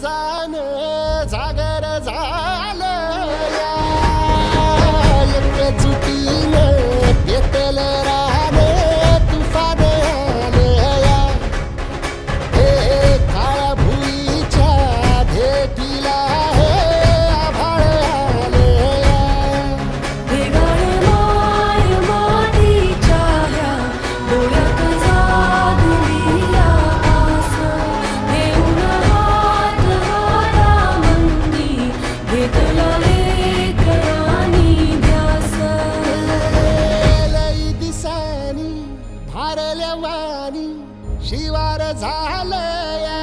जाण जागर झालं या एकजुटीनं पेटल रान तुफान आलं या हे काळ्या भुईच्या भेटीला हे आभाळ आलं या हे गाणं माय मातीच्या ह्या डोळ्यात जागली आस देऊन हात हातामंदी घेतला लेकरांनी ध्यास लई दिसानी भारल्या वाणी शिवार झालं या